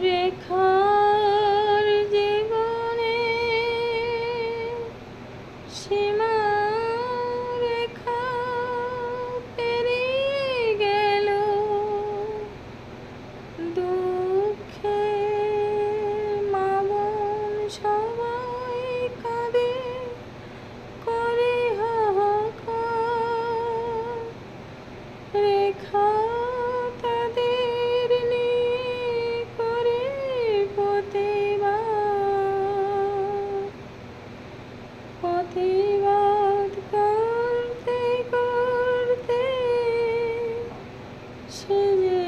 রেখার জীবনে সীমা রেখা পেরিয়ে গেল, দুঃখে মা বোন সবাই কাঁদে করে হাহাকার। রেখা তাদের নিয়ে করে প্রতিবাদ করতে করতে সে যে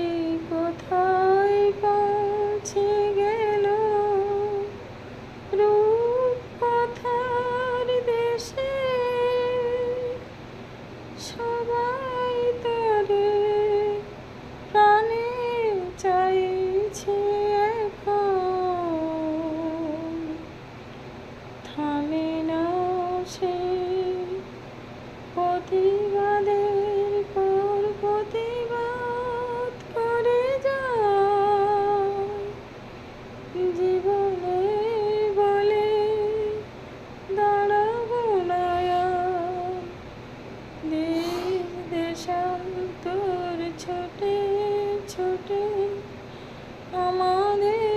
কোথায় পৌঁছে গেল, রূপকথার দেশে সবাই তারে প্রাণে চাইছে এখন। থামে না সে প্রতিবাদের পর প্রতিবাদ করে যায়, জীবনে বলে দাঁড়াবো না আর। দেশ দেশান্তর ছোটে ছোটে আমাদের